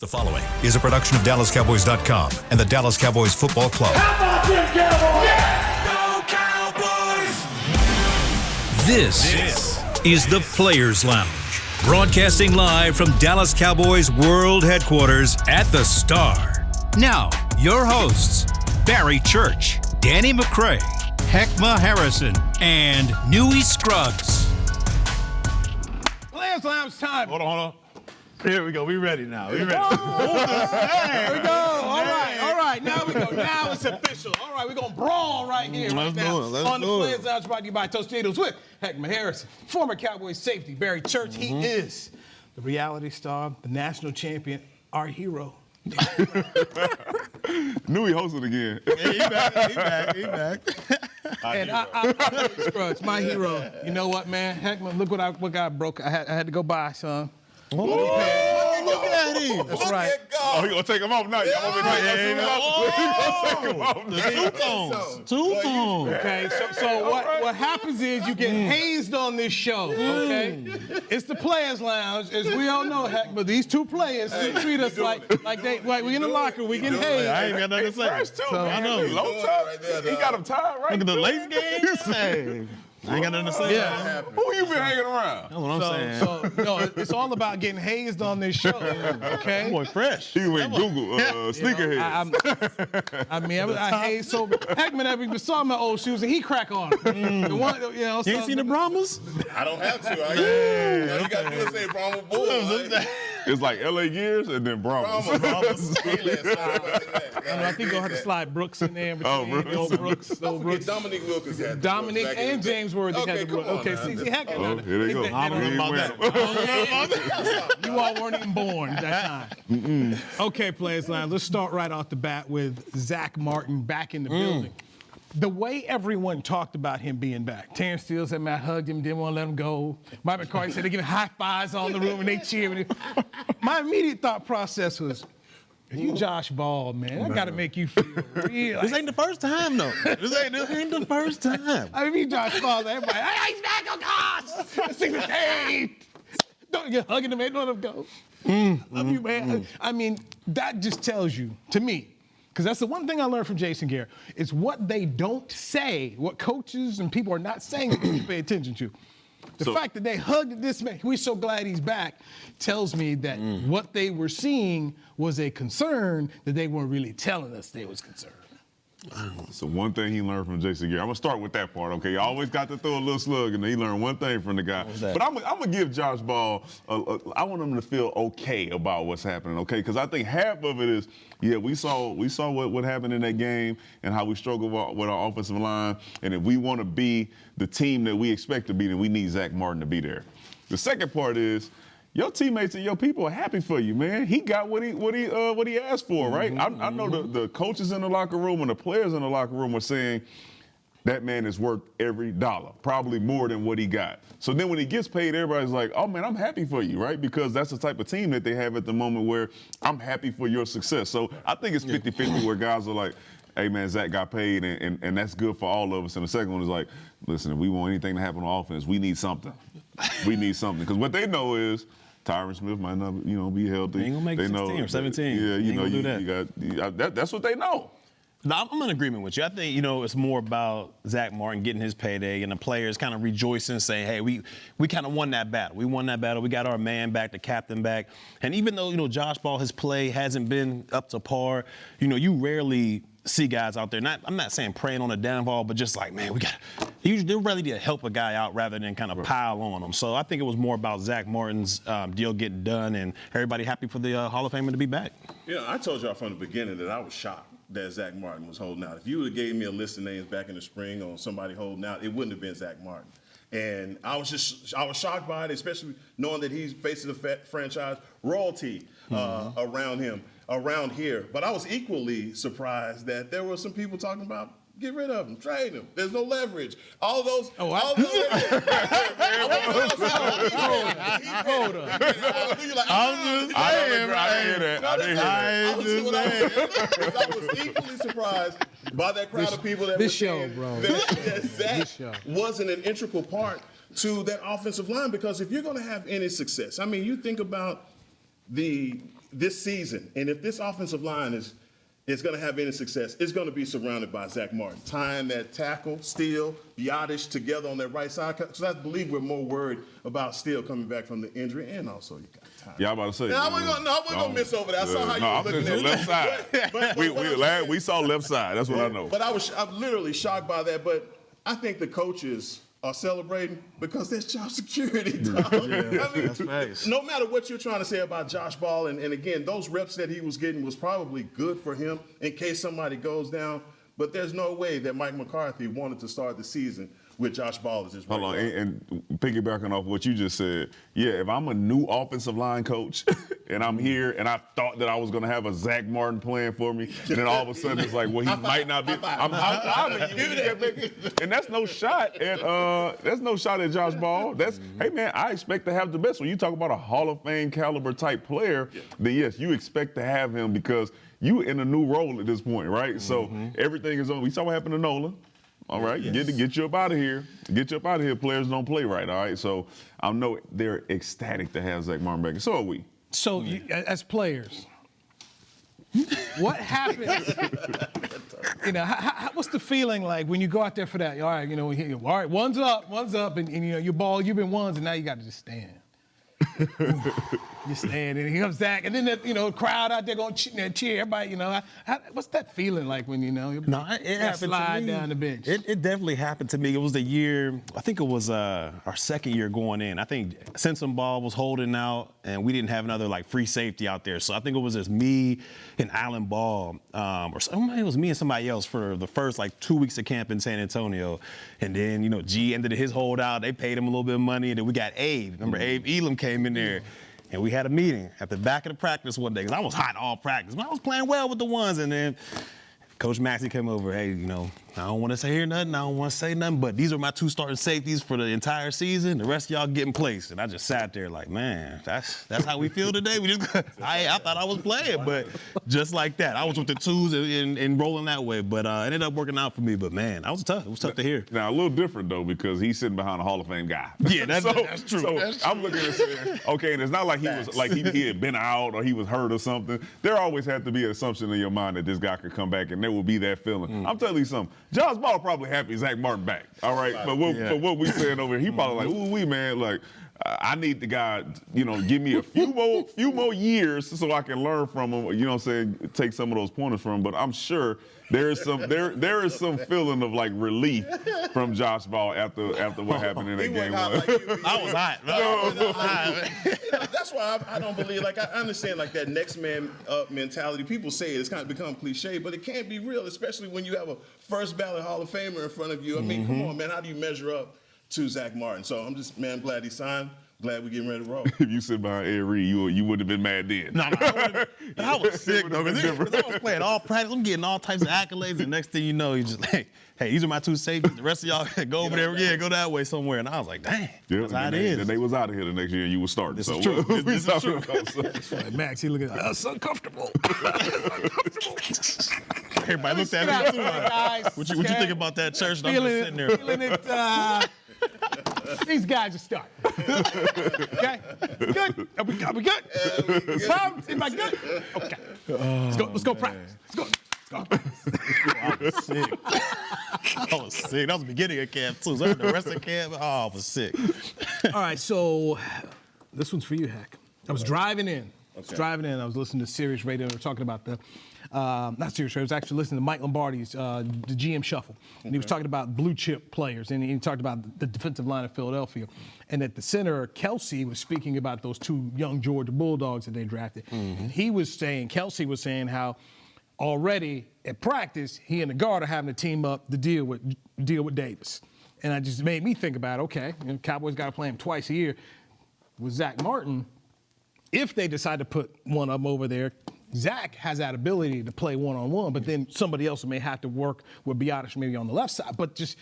The following is a production of DallasCowboys.com and the Dallas Cowboys Football Club. How about them Cowboys? Yeah! Go Cowboys! This is the Players Lounge, broadcasting live from Dallas Cowboys World Headquarters at the Star. Now, your hosts, Barry Church, Danny McCray, Heckma Harrison, and Newey Scruggs. Players Lounge time. Hold on. Here we go. We ready now. We ready. Here we go. All right. Now we go. Now it's official. All right, we're going to brawl right here. Let's right now do it. Let's on the do it. Players Lounge brought to you by Tostitos with Heckma Harrison, former Cowboys safety Barry Church. He is the reality star, the national champion, our hero. Knew he hosted again. He back. And I'm Scruggs, my hero. You know what, man? Heckman, look what I broke. I had to go buy, son. Oh, look at him. That's right. Oh, he gonna take him off now. Y'all want me to take him off? Two-tones. Okay, so what happens is you get hazed on this show, okay? It's the Players Lounge, as we all know, heck, but these two players treat us like we in the locker, we get hazed. I ain't got nothing to say. Fresh too, So, man. I know. Low top. He got him tied right. Look at the lace game. Hey, I ain't got nothing to say. Yeah. Who you been hanging around? That's what I'm saying. So, no, it's all about getting hazed on this show, okay? Boy, fresh. He went Google sneakerhead. I hazed so Heckman never even saw my old shoes, and he crack on them. The one, You ain't seen the Brahmas? I don't have to. All you got to do is say Brahma Bull. It's like LA Gears and then Brahmas. I think you'll have to slide Brooks in there. Oh, Brooks. Brooks. Dominic Wilkins had the Dominic Brooks back in and the day. James Worthy had the Brooks. Okay, see, Heckman. Oh, here they go. I don't know about that. You all weren't even born at that time. Okay, Players Line, let's start right off the bat with Zach Martin back in the building. The way everyone talked about him being back. Terrence Steele said, man, I hugged him, didn't want to let him go. Mike McCarthy said they give high fives all in the room and they cheer. My immediate thought process was, you Josh Ball, man. I got to make you feel real. This ain't the first time, though. This ain't the first time. I mean, Josh Ball, everybody, hey, he's back, oh gosh! Let's see the tape. Don't you hugging him, ain't let him go. Love you, man. I mean, that just tells you, to me, because that's the one thing I learned from Jason Garrett, is what they don't say, what coaches and people are not saying that you pay attention to. The fact that they hugged this man, we're so glad he's back, tells me that what they were seeing was a concern that they weren't really telling us they was concerned. So one thing he learned from Jason Garrett. I'm gonna start with that part, okay? You always got to throw a little slug, and he learned one thing from the guy. But I'm gonna give Josh Ball. I want him to feel okay about what's happening, okay? Because I think half of it is, we saw what happened in that game and how we struggled with our offensive line. And if we want to be the team that we expect to be, then we need Zach Martin to be there. The second part is, your teammates and your people are happy for you, man. He got what he asked for, right? I know the coaches in the locker room and the players in the locker room are saying that man is worth every dollar, probably more than what he got. So then when he gets paid, everybody's like, oh man, I'm happy for you, right? Because that's the type of team that they have at the moment where I'm happy for your success. So I think it's 50-50 where guys are like, hey man, Zach got paid and that's good for all of us. And the second one is like, listen, if we want anything to happen on offense, we need something. We need something. Because what they know is, Tyron Smith might not, be healthy. They ain't gonna make 16 or 17. Yeah, You got that's what they know. No, I'm in agreement with you. I think, it's more about Zach Martin getting his payday and the players kind of rejoicing, saying, hey, we kind of won that battle. We won that battle. We got our man back, the captain back. And even though, Josh Ball, his play hasn't been up to par, you rarely see guys out there, I'm not saying praying on a downfall, but just like, man, they're ready to help a guy out rather than kind of pile on him. So I think it was more about Zach Martin's deal getting done and everybody happy for the Hall of Famer to be back. I told y'all from the beginning that I was shocked that Zach Martin was holding out. If you would have gave me a list of names back in the spring on somebody holding out, it wouldn't have been Zach Martin. And I was shocked by it, especially knowing that he's facing the franchise royalty around here. But I was equally surprised that there were some people talking about get rid of him, trade him. There's no leverage. All those. Hold up. I was equally surprised by that crowd of people that were saying that Zach wasn't an integral part to that offensive line, because if you're going to have any success, I mean, you think about the this season, and if this offensive line is going to have any success, it's going to be surrounded by Zach Martin. Tying that tackle, Steele, Biotish together on that right side. So I believe we're more worried about Steele coming back from the injury, and also you got Tyler. Yeah, I'm about to say. Now, I wasn't going to miss over that. I saw how you were looking at left side. We saw left side. That's what I know. But I'm literally shocked by that. But I think the coaches are celebrating because there's job security. That's nice. No matter what you're trying to say about Josh Ball, and again, those reps that he was getting was probably good for him in case somebody goes down. But there's no way that Mike McCarthy wanted to start the season with Josh Ball as his right Hold on, guard. and piggybacking off what you just said, yeah, if I'm a new offensive line coach and I'm here and I thought that I was going to have a Zach Martin playing for me, and then all of a sudden it's like, well, he might not be. And that's no shot at Josh Ball. Hey man, I expect to have the best. When you talk about a Hall of Fame caliber type player, then yes, you expect to have him because you in a new role at this point, right? So everything is on. We saw what happened to Nola. All right, get you up out of here. Get you up out of here. Players don't play right, all right? So I know they're ecstatic to have Zach Martin back. And so are we. So, as players, what happens? What's the feeling like when you go out there for that? All right, all right, one's up, and your ball, you've been ones, and now you got to just stand. You stand, and here comes Zach, and then the crowd out there going to cheer. Everybody, what's that feeling like when it happened slide to me. down the bench? It definitely happened to me. It was the year, I think it was our second year going in. I think Simpson Ball was holding out, and we didn't have another free safety out there. So I think it was just me and Alan Ball, or it was me and somebody else for the first 2 weeks of camp in San Antonio. And then G ended his holdout. They paid him a little bit of money, and then we got Abe. Remember Abe Elam came in there. And we had a meeting at the back of the practice one day because I was hot all practice. I was playing well with the ones, and then Coach Maxey came over. Hey, I don't want to say nothing. I don't want to say nothing, but these are my two starting safeties for the entire season. The rest of y'all get in place. And I just sat there like, man, that's how we feel today. I thought I was playing, but just like that, I was with the twos and rolling that way. But it ended up working out for me. But man, that was tough. It was tough to hear. Now a little different though because he's sitting behind a Hall of Fame guy. Yeah, that's true. So that's I'm looking at saying, okay, and it's not like he was he had been out or he was hurt or something. There always had to be an assumption in your mind that this guy could come back and there will be that feeling. I'm telling you something. Josh Ball probably happy Zach Martin back. All right, but what we saying over here, he probably like, ooh, wee man, I need the guy, give me a few more years so I can learn from him. You know what I'm saying? Take some of those pointers from him. But I'm sure there is some feeling of relief from Josh Ball after what happened in that game. I was hot. That's why I don't believe. I understand that next man up mentality. People say it's kind of become cliche, but it can't be real, especially when you have a first ballot Hall of Famer in front of you. I mean, come on, man. How do you measure up to Zach Martin? So I'm just, man, glad he signed. Glad we're getting ready to roll. If you sit behind Ed Reed, you wouldn't have been mad then. No, I was sick though. Because I was playing all practice. I'm getting all types of accolades. And next thing you know, you just hey, these are my two safeties. The rest of y'all go over there. Yeah, go that way somewhere. And I was like, dang, that's how it is. Then they was out of here the next year and you was starting. This is true. This is true. Max, he looking that's uncomfortable. Everybody looked at me too. What you think about that church? I'm just sitting there. Feeling it. These guys are starting. Okay? Good? Are we good? Tom, am I good? Okay. Let's go practice. Let's go. I was sick. That was the beginning of camp, too. So the rest of camp, I was sick. All right, so this one's for you, Hack. I was driving in. I was listening to Sirius Radio. They were talking about not Sirius Radio, I was actually listening to Mike Lombardi's the GM Shuffle. And he was talking about blue chip players. And he talked about the defensive line of Philadelphia. And at the center, Kelsey was speaking about those two young Georgia Bulldogs that they drafted. And Kelsey was saying how already at practice, he and the guard are having to team up to deal with Davis. And it just made me think about, okay, Cowboys got to play him twice a year. With Zach Martin, if they decide to put one of them over there, Zach has that ability to play one-on-one, but then somebody else may have to work with Biotish maybe on the left side. But just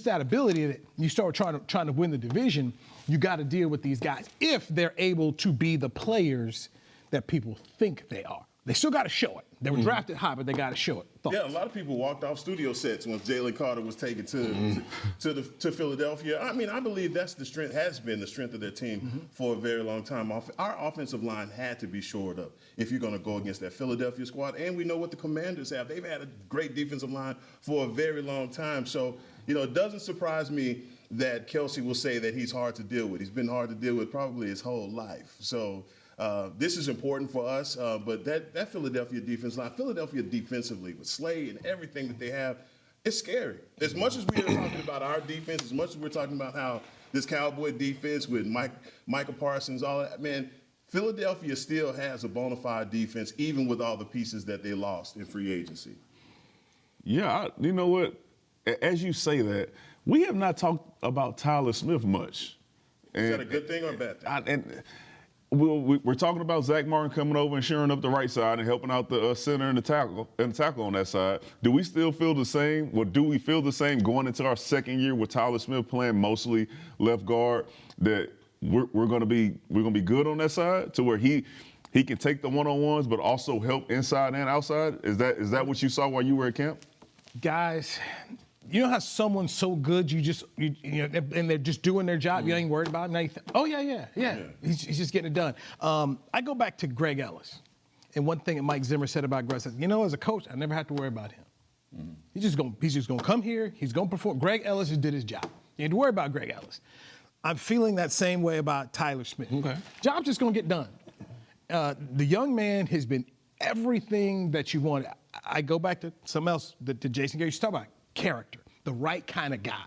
that ability that you start trying to win the division, you got to deal with these guys if they're able to be the players that people think they are. They still got to show it. They were drafted high, but they got to show it. Thoughts? Yeah, a lot of people walked off studio sets when Jalen Carter was taken to Philadelphia. I mean, I believe has been the strength of their team for a very long time. Our offensive line had to be shored up if you're going to go against that Philadelphia squad. And we know what the Commanders have. They've had a great defensive line for a very long time. So, it doesn't surprise me that Kelsey will say that he's hard to deal with. He's been hard to deal with probably his whole life. So this is important for us, but that Philadelphia defense line, Philadelphia defensively with Slade and everything that they have, it's scary. As much as we are talking about our defense, as much as we're talking about how this Cowboy defense with Micah Parsons, all that, man, Philadelphia still has a bona fide defense, even with all the pieces that they lost in free agency. Yeah, you know what? As you say that, we have not talked about Tyler Smith much. Is that a good thing or a bad thing? We're talking about Zach Martin coming over and shoring up the right side and helping out the center and the tackle on that side. Do we still feel the same? Or do we feel the same going into our second year with Tyler Smith playing mostly left guard, that we're going to be good on that side to where he can take the one-on-ones but also help inside and outside? Is that what you saw while you were at camp? Guys, you know how someone's so good, and they're just doing their job, you ain't worried about it. Now you think, oh, yeah. He's just getting it done. I go back to Greg Ellis. And one thing that Mike Zimmer said about Greg, says, as a coach, I never have to worry about him. Mm-hmm. He's just going to come here. He's going to perform. Greg Ellis just did his job. You had to worry about Greg Ellis. I'm feeling that same way about Tyler Smith. Okay. Job's just going to get done. The young man has been everything that you wanted. I go back to something else that Jason Gary used to talk about. Character, the right kind of guy.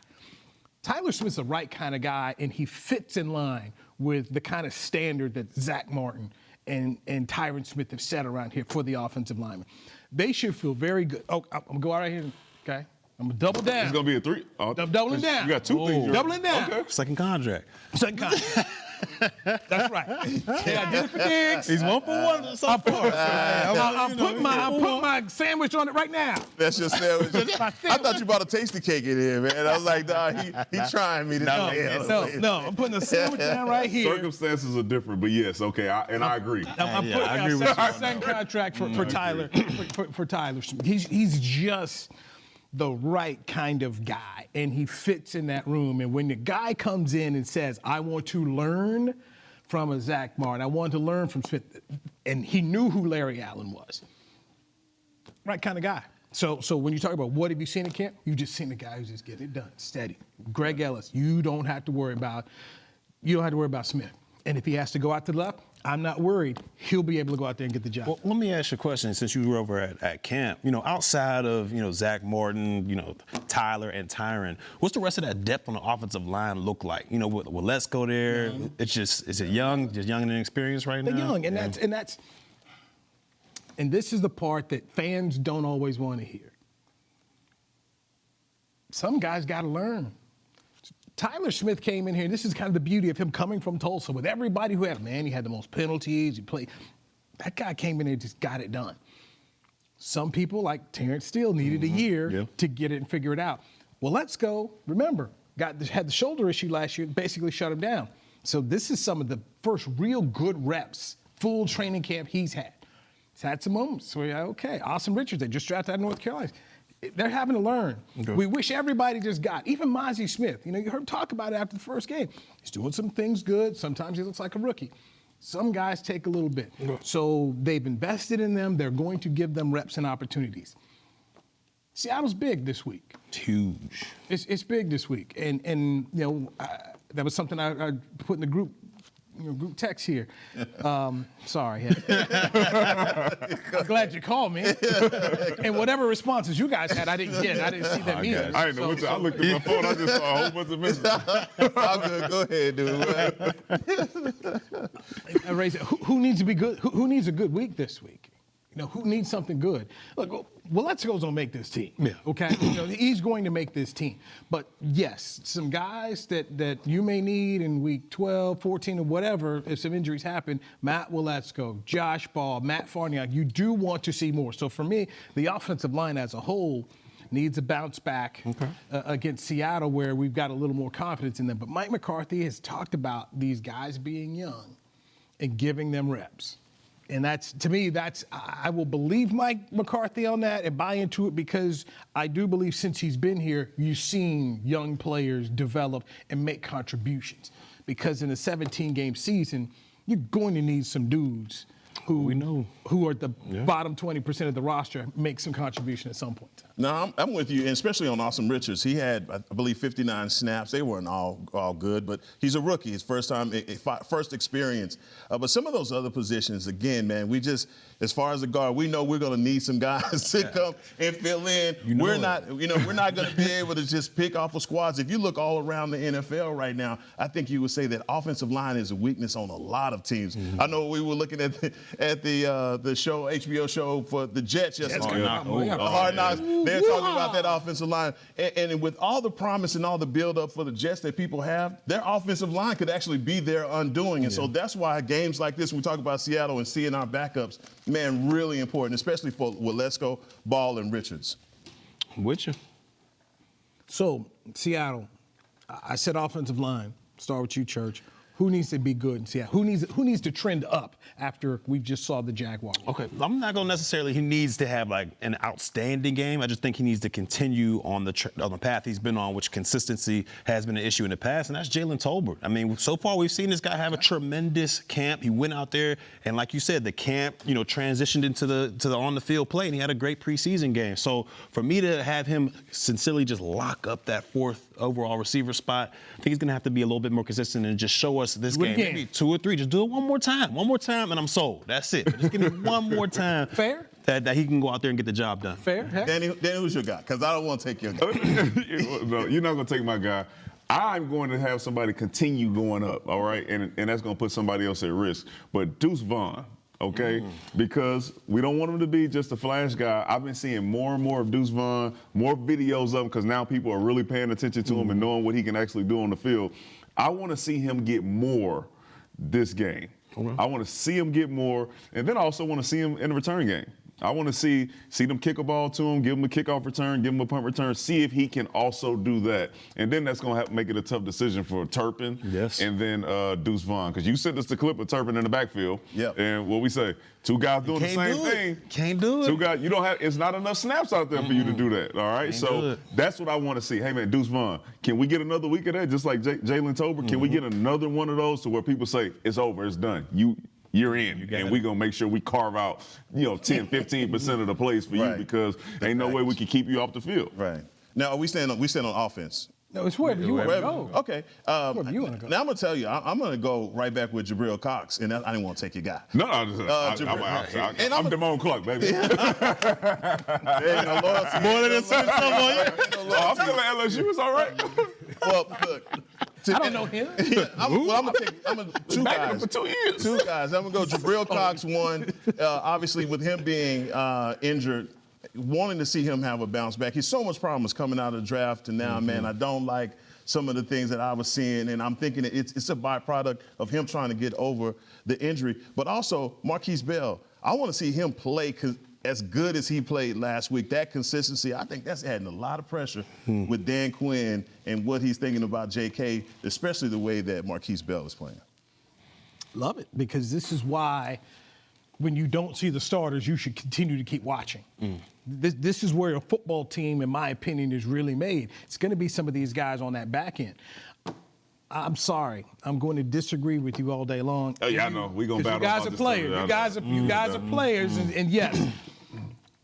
Tyler Smith's the right kind of guy, and he fits in line with the kind of standard that Zach Martin and Tyron Smith have set around here for the offensive linemen. They should feel very good. Oh, I'm going to go out right here, okay? I'm going to double down. It's going to be a 3. I'm doubling down. You got 2 things. Doubling down. Okay. Second contract. That's right. Yeah, I did it for Diggs. He's 1 for 1 so far. I'm putting my sandwich on it right now. That's your sandwich. I thought you brought a tasty cake in here, man. I was like, nah, he trying me to No, I'm putting a sandwich down right here. Circumstances are different, but yes, okay, I agree. I'm putting a second contract for Tyler. For Tyler. He's just the right kind of guy, and he fits in that room. And when the guy comes in and says, I want to learn from a Zach Martin, I want to learn from Smith, and he knew who Larry Allen was. Right kind of guy. So when you talk about what have you seen in camp, you've just seen the guy who's just getting it done, steady. Greg Ellis, you don't have to worry about Smith. And if he has to go out to the left, I'm not worried. He'll be able to go out there and get the job. Well, let me ask you a question since you were over at camp. Outside of, Zach Martin, Tyler and Tyron, what's the rest of that depth on the offensive line look like? Will Let's go there? Is it young, just young and inexperienced right now? They're young, and this is the part that fans don't always want to hear. Some guys got to learn. Tyler Smith came in here, and this is kind of the beauty of him coming from Tulsa with everybody who had him. Man, he had the most penalties. He played. That guy came in here and just got it done. Some people, like Terrence Steele, needed a year to get it and figure it out. Well, Let's go. Remember, had the shoulder issue last year, basically shut him down. So this is some of the first real good reps, full training camp he's had. He's had some moments where, okay, Austin Richards, they just drafted out of North Carolina. They're having to learn. Okay. We wish everybody just got. Even Mozzie Smith, you heard him talk about it after the first game. He's doing some things good. Sometimes he looks like a rookie. Some guys take a little bit. Okay. So they've invested in them. They're going to give them reps and opportunities. Seattle's big this week. It's huge. It's big this week. And that was something I put in the group text here. Sorry. I'm glad you called me. And whatever responses you guys had, I didn't get. I didn't see them either. I didn't know what I looked at my phone. I just saw a whole bunch of messages. All good. Go ahead, dude. I raised it. Who needs to be good? Who needs a good week this week? Who needs something good? Look, well, Let's Go's gonna make this team. Yeah. Okay. He's going to make this team. But yes, some guys that you may need in week 12, 14, or whatever, if some injuries happen, Matt Let's Go, Josh Ball, Matt Farniok, you do want to see more. So for me, the offensive line as a whole needs a bounce back against Seattle, where we've got a little more confidence in them. But Mike McCarthy has talked about these guys being young and giving them reps. And that's, to me, I will believe Mike McCarthy on that and buy into it, because I do believe since he's been here, you've seen young players develop and make contributions. Because in a 17-game season, you're going to need some dudes who are the bottom 20% of the roster, make some contribution at some point. No, I'm with you, and especially on Awesome Richards. He had, I believe, 59 snaps. They weren't all good, but he's a rookie. His first experience. But some of those other positions, again, man, we just, as far as the guard, we know we're going to need some guys to come and fill in. We're not going to be able to just pick off of squads. If you look all around the NFL right now, I think you would say that offensive line is a weakness on a lot of teams. I know we were looking at the show, HBO show for the Jets yesterday. Hard Knocks. They're talking about that offensive line. And with all the promise and all the build-up for the Jets that people have, their offensive line could actually be their undoing. And so that's why games like this, we talk about Seattle and seeing our backups, man, really important, especially for Waletzko, Ball, and Richards. I'm with you. So, Seattle, I said offensive line. Start with you, Church. Who needs to be good in Seattle? Who needs to trend up after we just saw the Jaguars? Okay, I'm not going to necessarily, he needs to have like an outstanding game. I just think he needs to continue on the path he's been on, which consistency has been an issue in the past, and that's Jalen Tolbert. I mean, so far we've seen this guy have a tremendous camp. He went out there, and like you said, the camp, transitioned into the on-the-field play, and he had a great preseason game. So for me to have him sincerely just lock up that fourth overall receiver spot, I think he's going to have to be a little bit more consistent and just show us this game, maybe 2 or 3. Just do it one more time, and I'm sold. That's it. Just give me one more time. Fair. That he can go out there and get the job done. Fair. Danny, who's your guy? Because I don't want to take your guy. No, you're not going to take my guy. I'm going to have somebody continue going up, all right? And that's going to put somebody else at risk. But Deuce Vaughn, okay? Because we don't want him to be just a flash guy. I've been seeing more and more of Deuce Vaughn, more videos of him, because now people are really paying attention to him and knowing what he can actually do on the field. I want to see him get more this game. Okay. I want to see him get more, and then I also want to see him in the return game. I want to see them kick a ball to him, give him a kickoff return, give him a punt return, see if he can also do that. And then that's going to have to make it a tough decision for Turpin and then Deuce Vaughn. Because you sent us the clip of Turpin in the backfield. Yep. And what we say, 2 guys doing the same thing. Can't do it. 2 guys, it's not enough snaps out there for you to do that, all right? So that's what I want to see. Hey, man, Deuce Vaughn, can we get another week of that, just like Jalen Tolbert? Can we get another one of those to where people say, it's over, it's done. You're in, and we're going to make sure we carve out, 10, 15% of the plays for you, because ain't no way we can keep you off the field. Right. Now, we stand on offense. No, it's wherever you want to go. Okay. Wherever you want to go. Now, I'm going to tell you, I'm going to go right back with Jabril Cox, and I didn't want to take your guy. No, I'm Damone Clark, baby. There ain't no loyalty. More than a certain someone. I'm still at LSU, it's all right. Well, look. I don't know him. I'm going to 2 guys. For 2 years. 2 guys. I'm going to go Jabril Cox, 1. Obviously, with him being injured, wanting to see him have a bounce back. He's so much promise coming out of the draft to now, man. I don't like some of the things that I was seeing, and I'm thinking it's a byproduct of him trying to get over the injury. But also, Marquise Bell, I want to see him play as good as he played last week. That consistency, I think that's adding a lot of pressure with Dan Quinn and what he's thinking about J.K., especially the way that Marquise Bell is playing. Love it, because this is why when you don't see the starters, you should continue to keep watching. This is where a football team, in my opinion, is really made. It's going to be some of these guys on that back end. I'm sorry. I'm going to disagree with you all day long. Oh, yeah, I know. We're going to battle. You guys are players. You guys are players. And yes,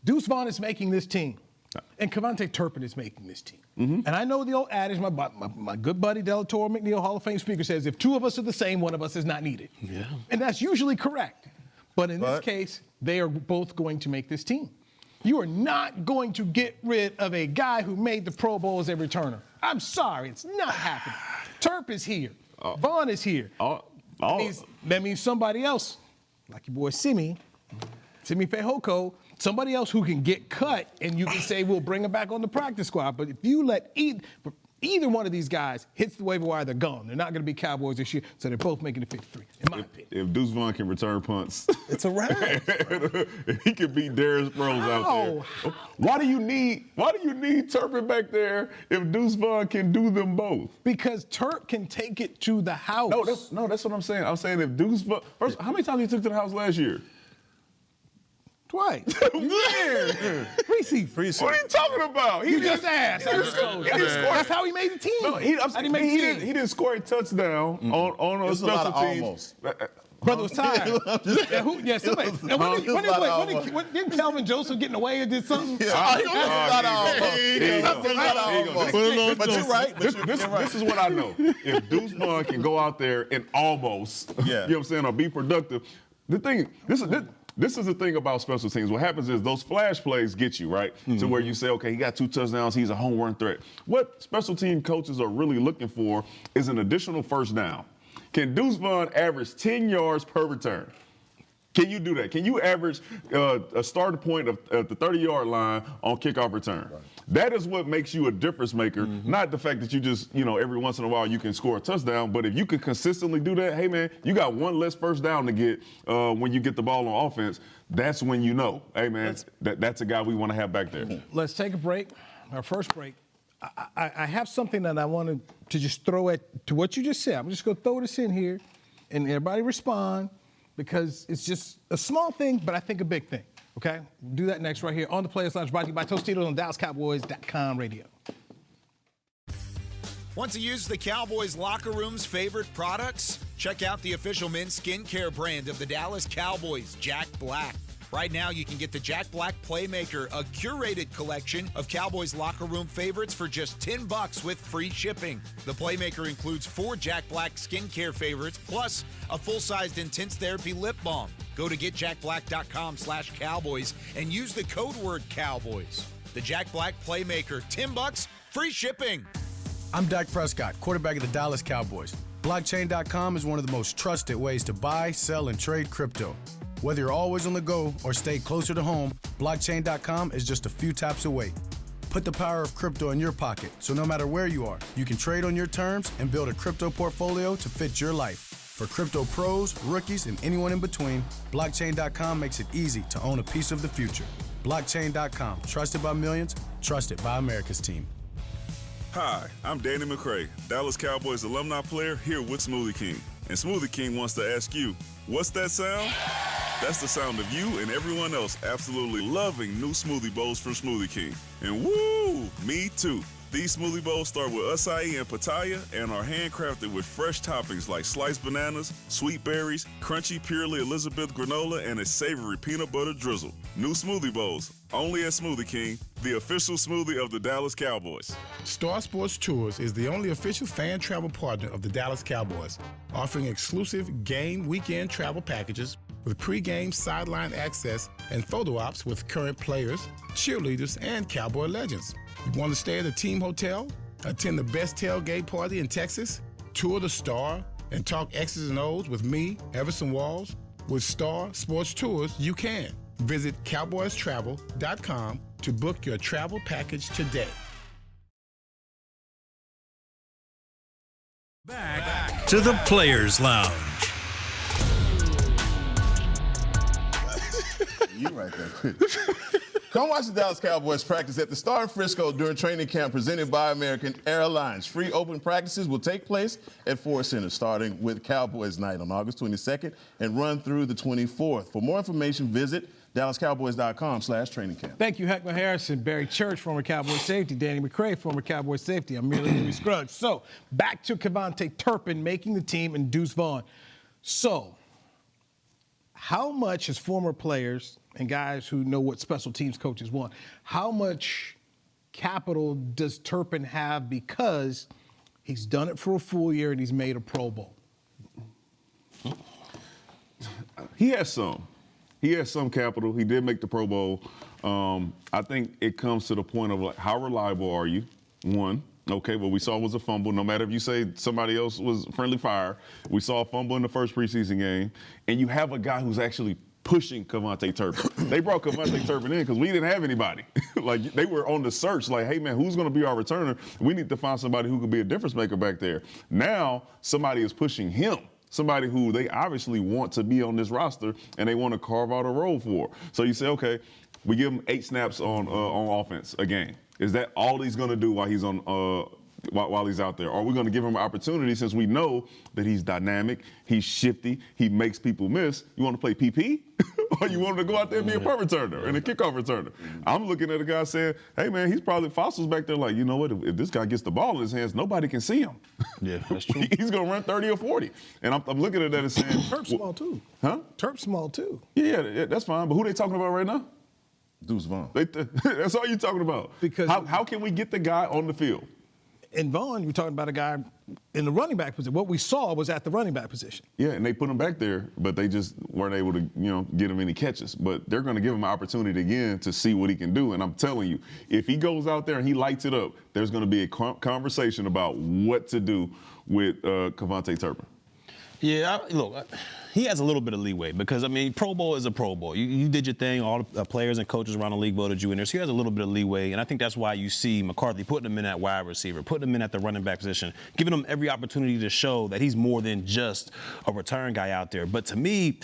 Deuce Vaughn is making this team. And Kevontae Turpin is making this team. And I know the old adage, my good buddy Delatore McNeil, Hall of Fame speaker, says, if 2 of us are the same, 1 of us is not needed. Yeah. And that's usually correct. But in this case, they are both going to make this team. You are not going to get rid of a guy who made the Pro Bowl as a returner. I'm sorry, it's not happening. Turp is here. Vaughn is here. That means somebody else, like your boy Simi Fehoko, somebody else who can get cut, and you can say, we'll bring him back on the practice squad. But if you let either one of these guys hits the waiver wire, they're gone. They're not going to be Cowboys this year, so they're both making the 53, in my opinion. If Deuce Vaughn can return punts, it's a wrap. If he can beat Darius Sproles out there. Why do you need Turpin back there if Deuce Vaughn can do them both? Because Turp can take it to the house. No, that's what I'm saying. I'm saying if Deuce Vaughn, first, how many times he took to the house last year? Twice. When? Preseason. What are you talking about? You just asked. He didn't score. That's how he made the team. No, he didn't score a touchdown on a special team. Almost. Brother was tired. Somebody. Didn't Calvin Joseph get in the way or did something? But you're right. This is what I know. If Deuce Vaughn can go out there and almost, you know what I'm saying, or be productive, this is the thing about special teams. What happens is those flash plays get you, right? To where you say, okay, he got 2 touchdowns, he's a home run threat. What special team coaches are really looking for is an additional first down. Can Deuce Vaughn average 10 yards per return? Can you do that? Can you average a starting point at the 30-yard line on kickoff return? Right. That is what makes you a difference maker, not the fact that you just, every once in a while you can score a touchdown, but if you can consistently do that, hey, man, you got one less first down to get when you get the ball on offense. That's when you know, hey, man, that's a guy we want to have back there. Let's take a break, our first break. I have something that I wanted to just throw to what you just said. I'm just going to throw this in here, and everybody respond, because it's just a small thing, but I think a big thing, okay? We'll do that next right here on the Players Lounge, brought to you by Tostitos on DallasCowboys.com radio. Want to use the Cowboys locker room's favorite products? Check out the official men's skincare brand of the Dallas Cowboys, Jack Black. Right now, you can get the Jack Black Playmaker, a curated collection of Cowboys locker room favorites for just $10 with free shipping. The Playmaker includes 4 Jack Black skincare favorites, plus a full-sized intense therapy lip balm. Go to getjackblack.com/Cowboys and use the code word Cowboys. The Jack Black Playmaker, $10, free shipping. I'm Dak Prescott, quarterback of the Dallas Cowboys. Blockchain.com is one of the most trusted ways to buy, sell, and trade crypto. Whether you're always on the go or stay closer to home, Blockchain.com is just a few taps away. Put the power of crypto in your pocket, so no matter where you are, you can trade on your terms and build a crypto portfolio to fit your life. For crypto pros, rookies, and anyone in between, Blockchain.com makes it easy to own a piece of the future. Blockchain.com, trusted by millions, trusted by America's team. Hi, I'm Danny McCray, Dallas Cowboys alumni player here with Smoothie King. And Smoothie King wants to ask you, what's that sound? That's the sound of you and everyone else absolutely loving new smoothie bowls from Smoothie King. And woo, me too. These smoothie bowls start with acai and pitaya and are handcrafted with fresh toppings like sliced bananas, sweet berries, crunchy Purely Elizabeth granola, and a savory peanut butter drizzle. New smoothie bowls, only at Smoothie King, the official smoothie of the Dallas Cowboys. Star Sports Tours is the only official fan travel partner of the Dallas Cowboys, offering exclusive game weekend travel packages with pre-game sideline access and photo ops with current players, cheerleaders, and Cowboy legends. You want to stay at a team hotel, attend the best tailgate party in Texas, tour the Star, and talk X's and O's with me, Everson Walls? With Star Sports Tours, you can. Visit cowboystravel.com to book your travel package today. Back to the Players Lounge. You right there. Come watch the Dallas Cowboys practice at the Star in Frisco during training camp presented by American Airlines. Free open practices will take place at Ford Center starting with Cowboys Night on August 22nd and run through the 24th. For more information, visit DallasCowboys.com/training camp. Thank you, Heckman Harrison, Barry Church, former Cowboys safety, Danny McCray, former Cowboys safety. I'm merely Louis Scruggs. So, back to Devontae Turpin making the team and Deuce Vaughn. So, how much as former players and guys who know what special teams coaches want, how much capital does Turpin have because he's done it for a full year and he's made a Pro Bowl? He has some. He has some capital. He did make the Pro Bowl. I think it comes to the point of, like, how reliable are you? One. Okay, what we saw was a fumble. No matter if you say somebody else was friendly fire, we saw a fumble in the first preseason game. And you have a guy who's actually pushing Devontae Turpin. They brought Devontae Turpin in because we didn't have anybody. Like, they were on the search, like, hey, man, who's going to be our returner? We need to find somebody who could be a difference maker back there. Now, somebody is pushing him. Somebody who they obviously want to be on this roster and they want to carve out a role for. So you say, okay, we give him 8 snaps on offense a game. Is that all he's going to do while he's on while he's out there? Or are we going to give him an opportunity since we know that he's dynamic, he's shifty, he makes people miss? You want to play PP? or you want him to go out there and be a punt returner and a kickoff returner? I'm looking at a guy saying, hey, man, he's probably Fossil's back there like, you know what, if this guy gets the ball in his hands, nobody can see him. Yeah, that's true. He's going to run 30 or 40. And I'm looking at that and saying. Turp's small, too. Huh? Turp's small, too. Yeah, that's fine. But who they talking about right now? Deuce Vaughn. That's all you're talking about. Because how can we get the guy on the field? In Vaughn, you're talking about a guy in the running back position. What we saw was at the running back position. Yeah, and they put him back there, but they just weren't able to, get him any catches. But they're going to give him an opportunity again to see what he can do. And I'm telling you, if he goes out there and he lights it up, there's going to be a conversation about what to do with Cavante Turpin. Yeah, look, he has a little bit of leeway because, Pro Bowl is a Pro Bowl. You did your thing. All the players and coaches around the league voted you in there. So he has a little bit of leeway, and I think that's why you see McCarthy putting him in at wide receiver, putting him in at the running back position, giving him every opportunity to show that he's more than just a return guy out there. But to me,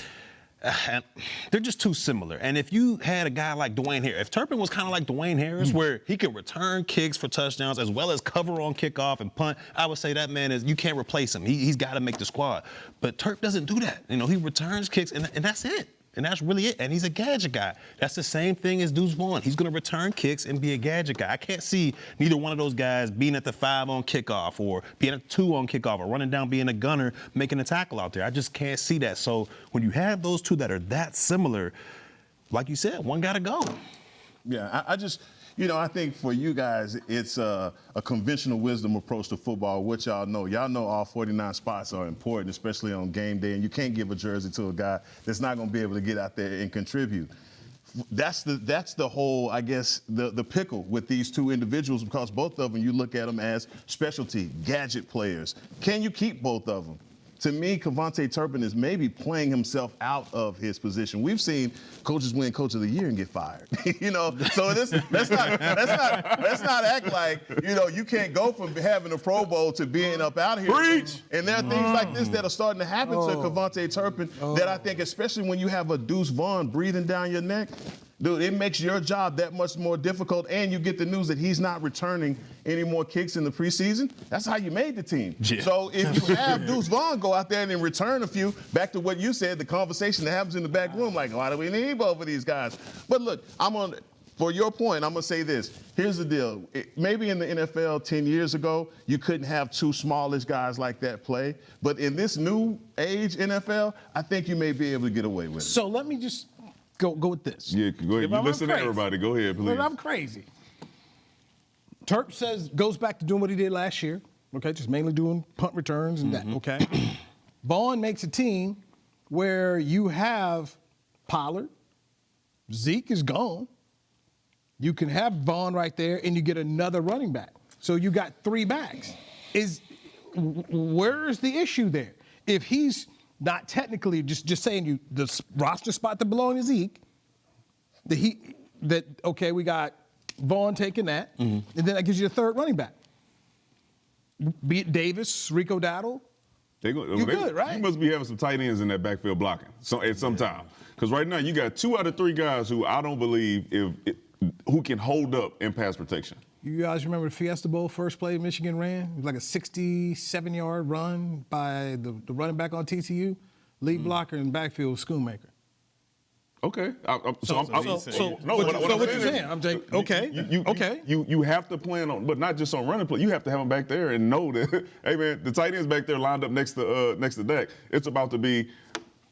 they're just too similar. And if you had a guy like Dwayne Harris, if Turpin was kind of like Dwayne Harris, where he could return kicks for touchdowns as well as cover on kickoff and punt, I would say that man you can't replace him. He's got to make the squad. But Turp doesn't do that. He returns kicks, and that's it. And that's really it. And he's a gadget guy. That's the same thing as Deuce Vaughn. He's going to return kicks and be a gadget guy. I can't see neither one of those guys being at the 5 on kickoff or being at 2 on kickoff or running down, being a gunner, making a tackle out there. I just can't see that. So when you have those two that are that similar, like you said, one got to go. Yeah, I think for you guys, it's a conventional wisdom approach to football, which y'all know. Y'all know all 49 spots are important, especially on game day, and you can't give a jersey to a guy that's not going to be able to get out there and contribute. That's the whole, I guess, the pickle with these two individuals, because both of them, you look at them as specialty, gadget players. Can you keep both of them? To me, Cavante Turpin is maybe playing himself out of his position. We've seen coaches win Coach of the Year and get fired. So let's not act like you can't go from having a Pro Bowl to being up out here. Preach. And there are things like this that are starting to happen to Cavante Turpin that I think, especially when you have a Deuce Vaughn breathing down your neck. Dude, it makes your job that much more difficult, and you get the news that he's not returning any more kicks in the preseason. That's how you made the team. Yeah. So if you have Deuce Vaughn go out there and return a few, back to what you said, the conversation that happens in the back room, like, why do we need both of these guys? But look, for your point, I'm going to say this. Here's the deal. Maybe in the NFL 10 years ago, you couldn't have two smallish guys like that play. But in this new age NFL, I think you may be able to get away with it. So let me just go with this. Yeah, go ahead. You listen to everybody. Go ahead, please. But I'm crazy. Turp goes back to doing what he did last year, okay, just mainly doing punt returns and that, okay? Vaughn makes a team where you have Pollard, Zeke is gone. You can have Vaughn right there, and you get another running back. So you got 3 backs. Where's the issue there? If he's not technically just saying the roster spot that belongs to Zeke, okay, we got Vaughn taking that, and then that gives you a third running back. Be it Davis, Rico Dowdle. You're good, right? You must be having some tight ends in that backfield blocking at some time. Because right now you got 2 out of 3 guys who I don't believe who can hold up in pass protection. You guys remember the Fiesta Bowl first play Michigan ran? It was like a 67-yard run by the running back on TCU. Lead blocker in backfield was Schoonmaker. Okay. What you're saying? I'm saying, okay. You have to plan on, but not just on running play. You have to have them back there and know that, hey man, the tight end's back there lined up next to Dak. It's about to be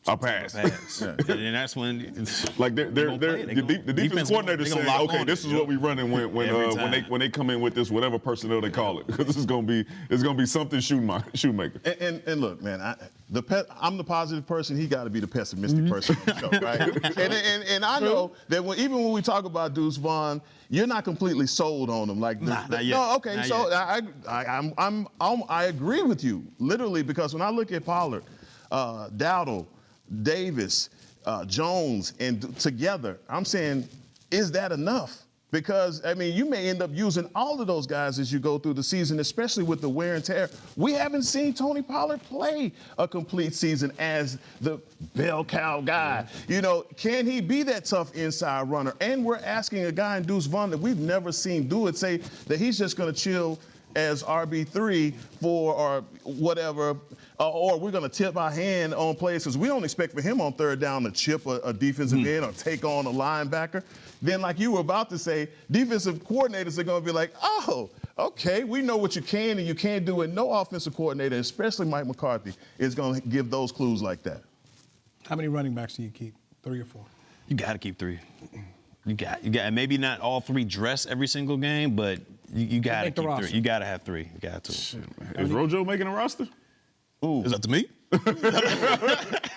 a pass. And that's when the defense coordinator saying, okay, this is what we running when they come in with this whatever personnel they call it, because it's gonna be something Shoemaker. And look, man, I'm the positive person. He got to be the pessimistic person, right? And I know that even when we talk about Deuce Vaughn, you're not completely sold on him. Like, not yet. No, okay. Not so yet. I agree with you, literally, because when I look at Pollard, Dowdle, Davis, Jones, and together, I'm saying, is that enough? Because, you may end up using all of those guys as you go through the season, especially with the wear and tear. We haven't seen Tony Pollard play a complete season as the bell cow guy. Can he be that tough inside runner? And we're asking a guy in Deuce Vaughn that we've never seen do it, say that he's just going to chill as RB3 for or whatever, or we're going to tip our hand on plays because we don't expect for him on third down to chip a defensive end or take on a linebacker. Then, like you were about to say, defensive coordinators are going to be like, oh, okay, we know what you can and you can't do, and no offensive coordinator, especially Mike McCarthy, is going to give those clues like that. How many running backs do you keep? 3 or 4? You got to keep 3. You got. Maybe not all 3 dress every single game, but you got to keep 3. You got to have 3. You got to. Is Rojo making a roster? Ooh. Is that to me?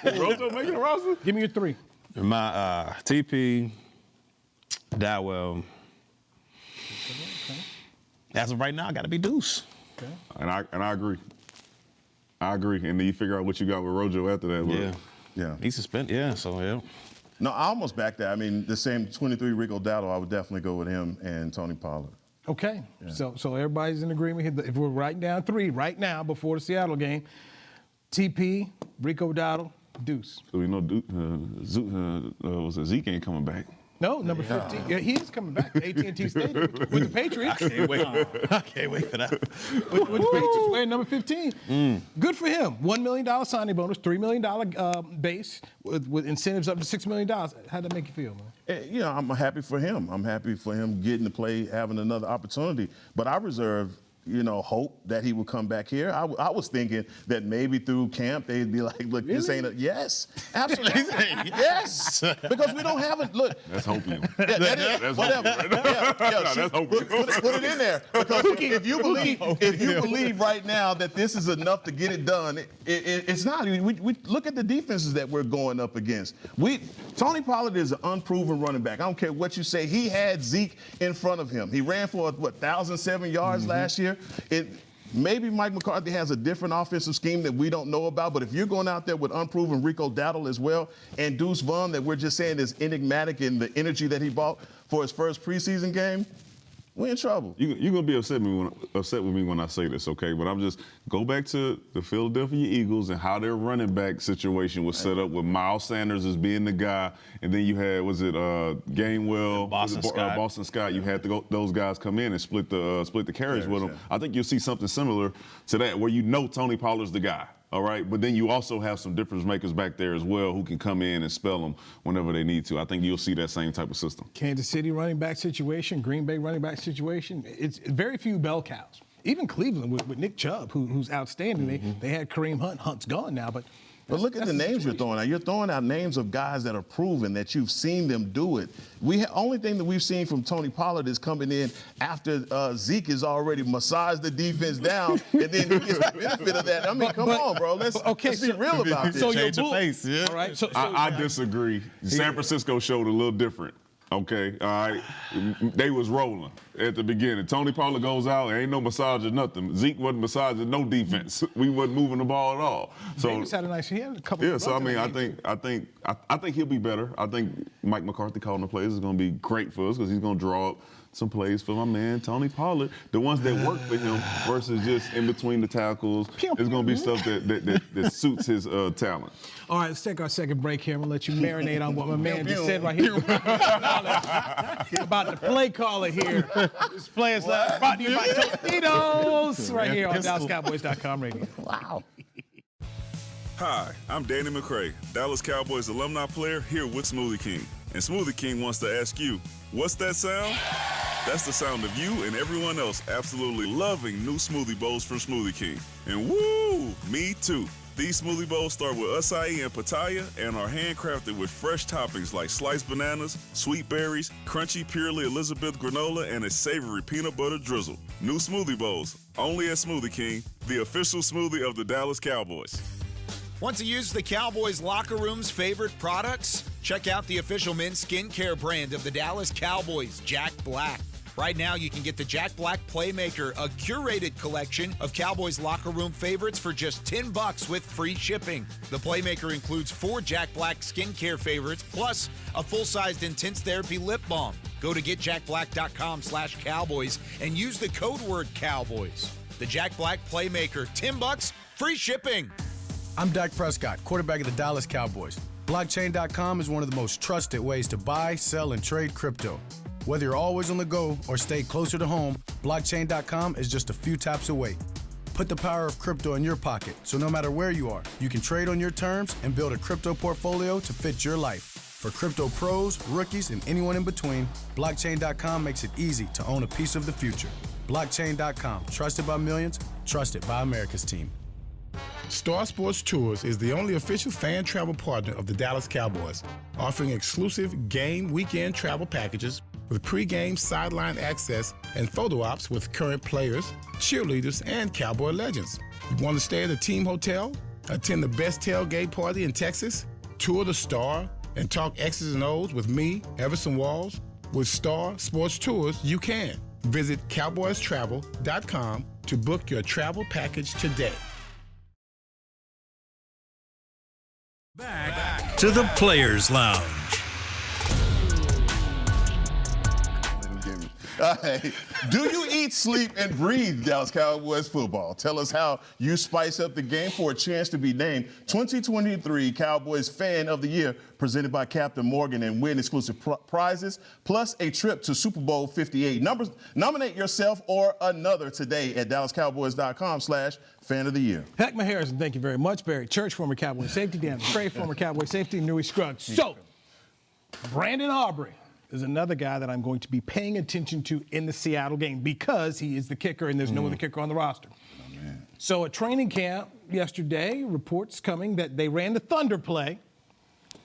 Is Rojo making a roster? Give me your 3. My TP, Dowell. As of right now, I got to be Deuce. Okay. And I agree. I agree. And then you figure out what you got with Rojo after that. But Yeah. He's suspended. Yeah. So yeah. No, I almost back that. I mean, the same 23 Rico Dowdle, I would definitely go with him and Tony Pollard. Okay. Yeah. So everybody's in agreement here. If we're writing down 3 right now before the Seattle game, TP, Rico Dowdle, Deuce. So we know Zeke ain't coming back. No, number 15. Yeah, he is coming back to AT&T Stadium with the Patriots. I can't wait for that. with the Patriots wearing number 15. Good for him. $1 million signing bonus, $3 million base with incentives up to $6 million. How'd that make you feel, man? You know, I'm happy for him. I'm happy for him getting to play, having another opportunity. But I reserve, hope that he will come back here. I was thinking that maybe through camp they'd be like, look, this ain't yes, absolutely, yes, because we don't have it. Look, that's hoping. Yeah, that's whatever. That's hoping. Put it in there because if you believe right now that this is enough to get it done, it's not. We look at the defenses that we're going up against. Tony Pollard is an unproven running back. I don't care what you say. He had Zeke in front of him. He ran for 1,007 yards last year. Maybe Mike McCarthy has a different offensive scheme that we don't know about, but if you're going out there with unproven Rico Dowdle as well and Deuce Vaughn that we're just saying is enigmatic in the energy that he brought for his first preseason game, we're in trouble. You're going to be upset with me when I say this, okay? But I'm just go back to the Philadelphia Eagles and how their running back situation was set up with Miles Sanders as being the guy. And then you had, Gainwell, Boston Scott. You had those guys come in and split the carries with them. I think you'll see something similar to that where Tony Pollard's the guy. All right, but then you also have some difference makers back there as well who can come in and spell them whenever they need to. I think you'll see that same type of system. Kansas City running back situation, Green Bay running back situation. It's very few bell cows. Even Cleveland with Nick Chubb, who's outstanding. They had Kareem Hunt. Hunt's gone now, but look at the names you're throwing out. You're throwing out names of guys that are proven that you've seen them do it. Only thing that we've seen from Tony Pollard is coming in after Zeke has already massaged the defense down, and then he gets the benefit of that. I mean, come on, bro. Let's be real about this. So change your face, yeah. All right. I disagree. San Francisco showed a little different. Okay, all right. They was rolling at the beginning. Tony Pollard goes out, ain't no massage or nothing. Zeke wasn't massaging no defense. We wasn't moving the ball at all. So Davis had he had a couple. Yeah, so I mean, I think he'll be better. I think Mike McCarthy calling the plays is going to be great for us because he's going to draw up some plays for my man Tony Pollard, the ones that work for him versus just in between the tackles. It's going to be stuff that suits his talent. All right, let's take our second break here. I'm going to let you marinate on what my man just said right here. About the play caller here. This Players Lounge brought to you by Tostitos right here on DallasCowboys.com radio. Wow. Hi, I'm Danny McCray, Dallas Cowboys alumni player here with Smoothie King. And Smoothie King wants to ask you, what's that sound? That's the sound of you and everyone else absolutely loving new smoothie bowls from Smoothie King. And woo, me too. These smoothie bowls start with acai and pitaya and are handcrafted with fresh toppings like sliced bananas, sweet berries, crunchy Purely Elizabeth granola, and a savory peanut butter drizzle. New smoothie bowls, only at Smoothie King, the official smoothie of the Dallas Cowboys. Want to use the Cowboys locker room's favorite products? Check out the official men's skincare brand of the Dallas Cowboys, Jack Black. Right now, you can get the Jack Black Playmaker, a curated collection of Cowboys locker room favorites for just $10 with free shipping. The Playmaker includes 4 Jack Black skincare favorites, plus a full-sized Intense Therapy lip balm. Go to getjackblack.com/Cowboys and use the code word Cowboys. The Jack Black Playmaker, $10, free shipping. I'm Dak Prescott, quarterback of the Dallas Cowboys. Blockchain.com is one of the most trusted ways to buy, sell, and trade crypto. Whether you're always on the go or stay closer to home, blockchain.com is just a few taps away. Put the power of crypto in your pocket, so no matter where you are, you can trade on your terms and build a crypto portfolio to fit your life. For crypto pros, rookies, and anyone in between, blockchain.com makes it easy to own a piece of the future. Blockchain.com, trusted by millions, trusted by America's team. Star Sports Tours is the only official fan travel partner of the Dallas Cowboys, offering exclusive game weekend travel packages with pre-game sideline access and photo ops with current players, cheerleaders, and Cowboy legends. You want to stay at a team hotel, attend the best tailgate party in Texas, tour the Star, and talk X's and O's with me, Everson Walls? With Star Sports Tours, you can. Visit cowboystravel.com to book your travel package today. Back to the Players Lounge. Hey, do you eat, sleep, and breathe Dallas Cowboys football? Tell us how you spice up the game for a chance to be named 2023 Cowboys Fan of the Year, presented by Captain Morgan, and win exclusive prizes, plus a trip to Super Bowl 58. Nominate yourself or another today at DallasCowboys.com/Fan of the Year. Heckma Harrison, thank you very much. Barry Church, former Cowboy safety. Dan Cray, former Cowboy safety. Newey Scruggs. So, Brandon Aubrey is another guy that I'm going to be paying attention to in the Seattle game because he is the kicker and there's no other kicker on the roster. Oh, man. So at training camp yesterday, reports coming that they ran the Thunder play.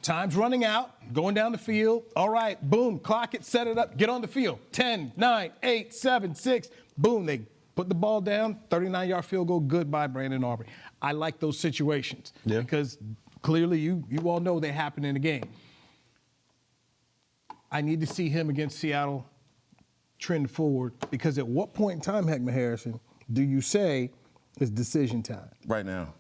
Time's running out, going down the field. All right, boom, clock it, set it up, get on the field. 10, 9, 8, 7, 6, boom, they put the ball down, 39-yard field goal, goodbye, Brandon Aubrey. I like those situations because clearly you all know they happen in the game. I need to see him against Seattle trend forward because at what point in time, Heckma Harrison, do you say it's decision time? Right now.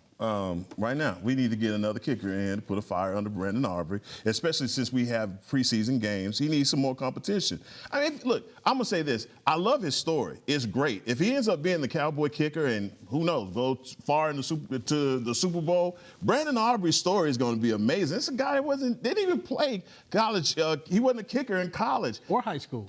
Right now, we need to get another kicker in to put a fire under Brandon Aubrey, especially since we have preseason games. He needs some more competition. I mean, look, I'm going to say this. I love his story. It's great. If he ends up being the Cowboy kicker and, who knows, go far in to the Super Bowl, Brandon Aubrey's story is going to be amazing. This is a guy that didn't even play college. He wasn't a kicker in college. Or high school.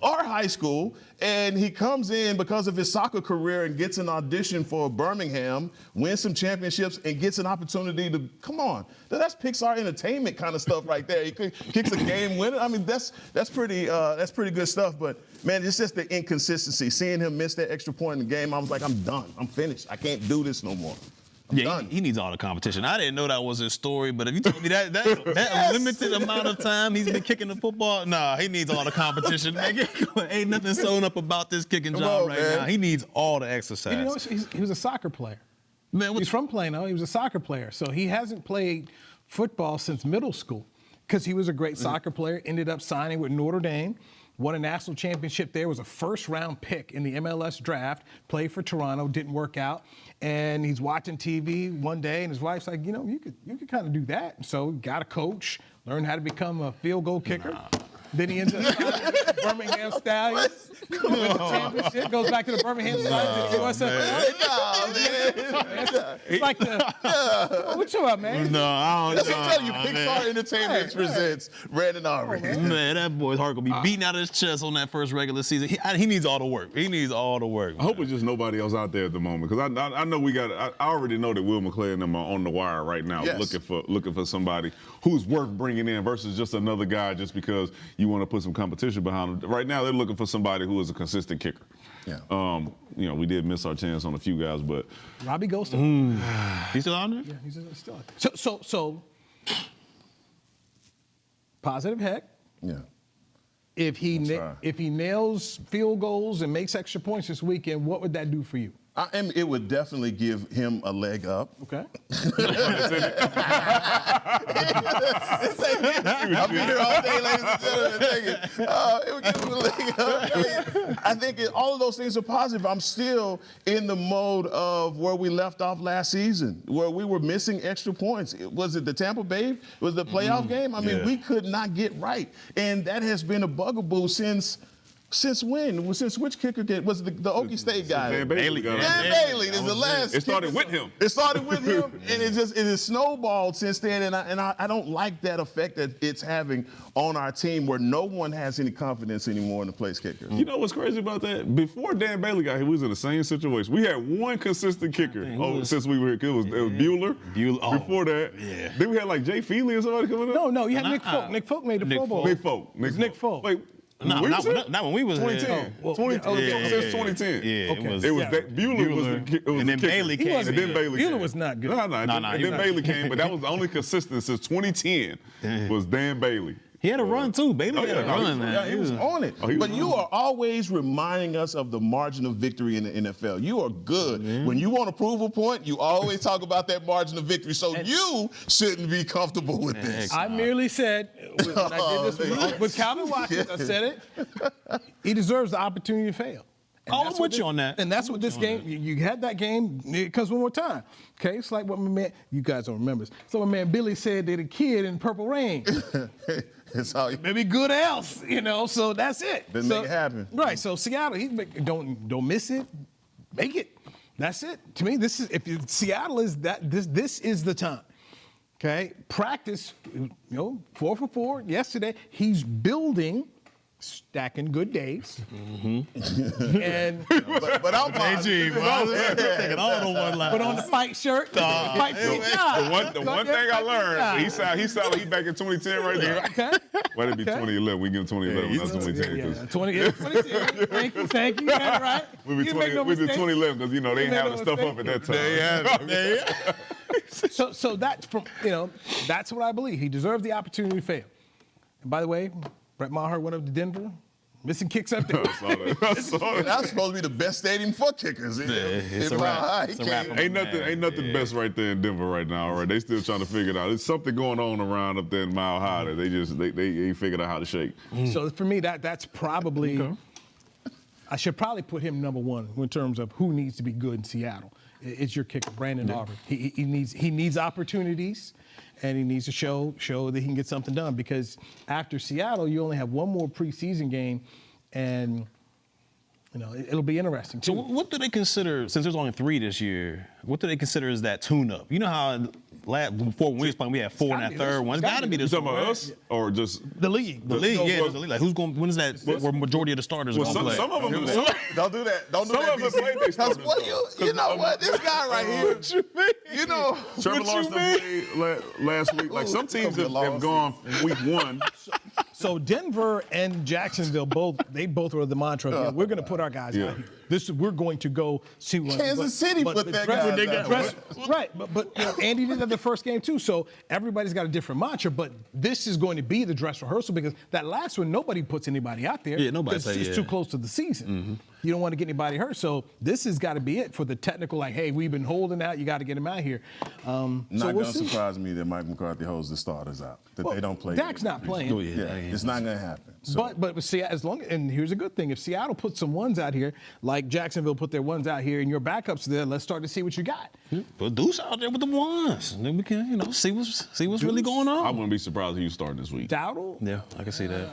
And he comes in because of his soccer career and gets an audition for Birmingham, wins some championships, and gets an opportunity to, come on. That's Pixar Entertainment kind of stuff right there. He kicks a game winner. I mean, that's pretty good stuff. But, man, it's just the inconsistency. Seeing him miss that extra point in the game, I was like, I'm done. I'm finished. I can't do this no more. He needs all the competition. I didn't know that was his story, but if you told me that limited amount of time he's been kicking the football, nah, he needs all the competition. Ain't nothing sewn up about this kicking job now. He needs all the exercise. You know, he was a soccer player. Man, he's from Plano. He was a soccer player. So he hasn't played football since middle school because he was a great soccer player, ended up signing with Notre Dame, won a national championship there, was a first-round pick in the MLS draft, played for Toronto, didn't work out. And he's watching TV one day, and his wife's like, you know, you could kind of do that. So got a coach, learned how to become a field goal kicker. Then he ends up signing with the Birmingham Stallions. Championship, goes back to the Birmingham Stallions. It's like what you up, man? No, I don't know. I'm telling you, Pixar Entertainment presents Brandon Aubrey. Man, that boy's heart gonna be beating out of his chest on that first regular season. He needs all the work. He needs all the work. I hope it's just nobody else out there at the moment, because I know I already know that Will McClay and them are on the wire right now, looking for somebody who's worth bringing in versus just another guy just because you want to put some competition behind him. Right now, they're looking for somebody who is a consistent kicker. Yeah. You know, we did miss our chance on a few guys, but Robbie Ghosted. He's still on there? Yeah, he's still out there. So positive Heck. Yeah. If he nails field goals and makes extra points this weekend, what would that do for you? It would definitely give him a leg up. Okay. I'll be here all day, ladies and gentlemen. It would give him a leg up. I think all of those things are positive. I'm still in the mode of where we left off last season, where we were missing extra points. Was it the Tampa Bay? Was it the playoff game? I mean, we could not get right. And that has been a bugaboo since Since when? Since which kicker was the Okie State guy? Dan Bailey. Dan Bailey is the last. It started kicker. with him. It started with him, and it has snowballed since then. And I don't like that effect that it's having on our team, where no one has any confidence anymore in the place kicker. You know what's crazy about that? Before Dan Bailey got here, we was in the same situation. We had one consistent kicker since we were here. It was Bueller. Before that, then we had like Jay Feely or somebody coming up. No, you had Nick Folk. Nick Folk made the Pro Bowl. Nick Folk. Nick Folk. Wait. Not when we was 2010. here. Since 2010. Yeah, it was that Bueller was the and then kicker. Bailey came. And then Bailey Bueller came. was not good. No. And then Bailey came, but that was the only consistent since 2010 was Dan Bailey. He had a run too. Bailey had a run, man. Yeah, he was on it. But you are always reminding us of the margin of victory in the NFL. You are good. When you want to prove a point, you always talk about that margin of victory. So you shouldn't be comfortable with this. I merely said, when I did this with Calvin Watkins, I said it, he deserves the opportunity to fail. I'm with you on that. And that's what this game, you had that game, it comes one more time. Okay, it's like what my man, you guys don't remember this. So my man Billy said that a kid in Purple Rain. It's how maybe good else, so that's it. Then make it happen. Right, so Seattle, don't miss it, make it. That's it. To me, Seattle is this is the time. Okay, practice, 4 for 4 yesterday. He's building, stacking good days. And but I'm positive. Taking all the one line. Put on the fight shirt. The one thing I learned, he sounded like he back in 2010 right there. Okay. Why did it be 2011? We give him 2011, not 2010. 2010. Thank you. Yeah, right. We did 2011 because they ain't having stuff up at that time. So that's that's what I believe. He deserved the opportunity to fail. And by the way, Brett Maher went up to Denver, missing kicks up there. I saw that. That's supposed to be the best stadium for kickers. It's a wrap. Ain't nothing best right there in Denver right now. All right, they still trying to figure it out. There's something going on around up there in Mile High that they ain't figured out how to shake. So for me, that's probably. Okay. I should probably put him number one in terms of who needs to be good in Seattle. It's your kicker, Brandon Aubrey. He needs opportunities, and he needs to show that he can get something done, because after Seattle, you only have one more preseason game, and it'll be interesting. So what do they consider, since there's only 3 this year, what do they consider as that tune-up? You know how before when we was playing, we had 4 in that third one. It's got to be this one. You talking about us or just the league? The league, yeah. The league. Like when is that? Where majority of the starters are going to play? Some of them do. Don't do that. Don't do that. Some of them play their starters. You know what? This guy right here. What you mean? Trevor Lawrence played last week. Like some teams have gone week 1. So Denver and Jacksonville both were the mantra. We're going to put our guys out here. We're going to go see what Kansas City put that guy. Right, but Andy did that the first game too. So everybody's got a different mantra. But this is going to be the dress rehearsal, because that last one, nobody puts anybody out there. Yeah, nobody. It's too close to the season. Mm-hmm. You don't want to get anybody hurt. So this has got to be it for the technical. Like, hey, we've been holding out. You got to get him out here. Not going to surprise me that Mike McCarthy holds the starters out. That they don't play. Dak's not playing. It's not going to happen. So. But see, and here's a good thing: if Seattle puts some ones out here, like Jacksonville put their ones out here, and your backups there, let's start to see what you got. Put Deuce out there with the ones, and then we can, see what's really going on. I wouldn't be surprised if you start this week. Dowdle? Yeah, I can see that.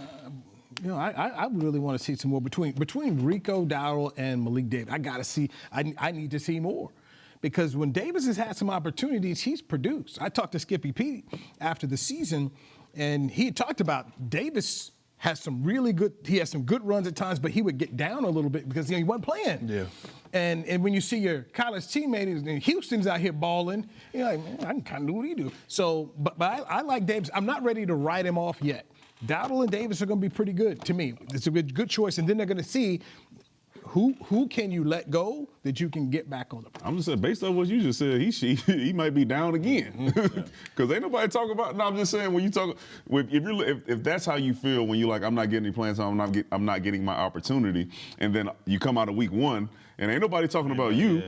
I really want to see some more between Rico, Dowdle, and Malik Davis. I got to see. I need to see more. Because when Davis has had some opportunities, he's produced. I talked to Skippy Pete after the season, and he talked about Davis has some really good. He has some good runs at times, but he would get down a little bit because he wasn't playing. Yeah. And when you see your college teammate in Houston's out here balling, you're like, man, I can kind of do what he do. So, but I like Davis. I'm not ready to write him off yet. Dowdle and Davis are going to be pretty good to me. It's a good choice, and then they're going to see. Who can you let go that you can get back on the? I'm just saying, based on what you just said, he might be down again, because ain't nobody talking about. No, I'm just saying, when you talk, if that's how you feel when you're like, I'm not getting any playing time, I'm not getting my opportunity, and then you come out of week 1 and ain't nobody talking about you,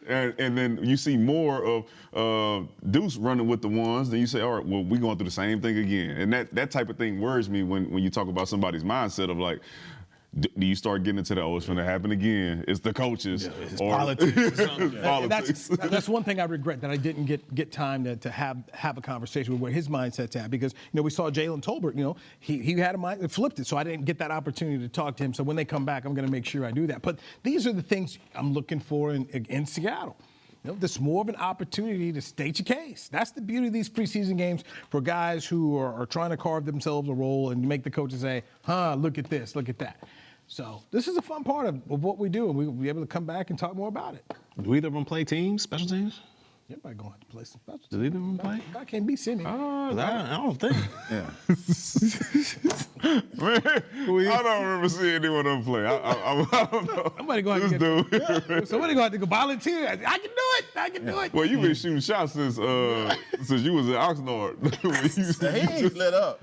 and then you see more of Deuce running with the ones, then you say, all right, well, we going through the same thing again, and that type of thing worries me when you talk about somebody's mindset of like, do you start getting into it's going to happen again? It's the coaches. It's or politics or something. politics. That's one thing I regret that I didn't get time to have a conversation with where his mindset's at, because we saw Jalen Tolbert, he had a mind that flipped it, so I didn't get that opportunity to talk to him. So when they come back, I'm going to make sure I do that. But these are the things I'm looking for in Seattle. There's more of an opportunity to state your case. That's the beauty of these preseason games for guys who are trying to carve themselves a role and make the coaches say, look at this, look at that. So this is a fun part of what we do, and we'll be able to come back and talk more about it. Do either of them play teams, special teams? Everybody going to have to play some special teams. Do either of them play? I can't be Cindy. I don't think. Man, I don't remember seeing anyone of them play. I don't know. Somebody going to somebody going to have to go volunteer. I can do it. Well, you've been shooting shots since you was at Oxnard. He ain't let up.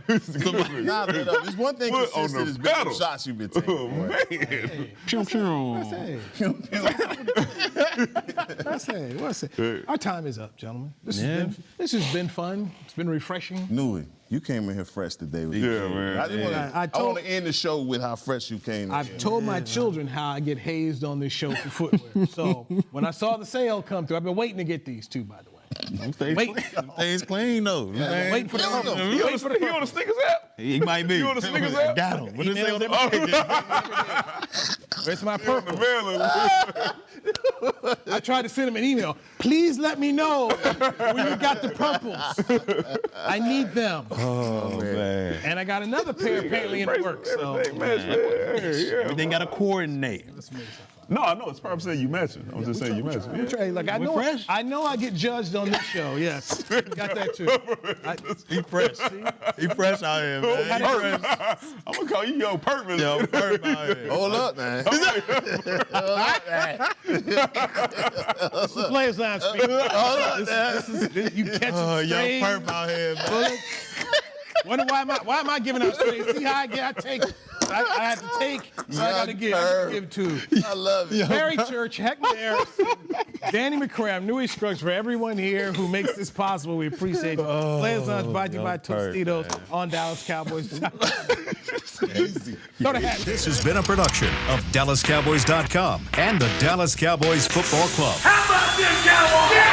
Not let up. There's one thing consistent is big shots you've been taking. Oh, man. What's it? Our time is up, gentlemen. This has been fun. It's been refreshing. Newey, you came in here fresh today. Man. I want to end the show with how fresh you came. I've told my children how I get hazed on this show for footwear. So when I saw the sale come through, I've been waiting to get these too, by the way. Stays clean though. Waiting for the He on the sneakers app? He might be. You on the sneakers app? Got him. What did it say on that? Where's my purple? The I tried to send him an email. Please let me know when you got the purples. I need them. Oh, man. And I got another pair apparently in the works. So. Everything got to coordinate. No, I know. It's probably saying you matching. I'm just saying you matching. Yeah. Like, I know I get judged on this show. Yes. Got that too. He fresh. He fresh out here, man. I'm going to call you Yo Purpose. Yo, Purpose out here. Hold up, man. Players line speak. This you catch it straight. Yo, Purpose out here, man. Wonder why am I giving out straight? See how I take it. I have to take, so I got to give two. I love it. Barry Church, Heckman Harrison, Danny McCray, I'm Newey Scruggs for everyone here who makes this possible. We appreciate it. Players Lunch brought to you by Tostitos on Dallas Cowboys. This has been a production of DallasCowboys.com and the Dallas Cowboys Football Club. How about this, Cowboys?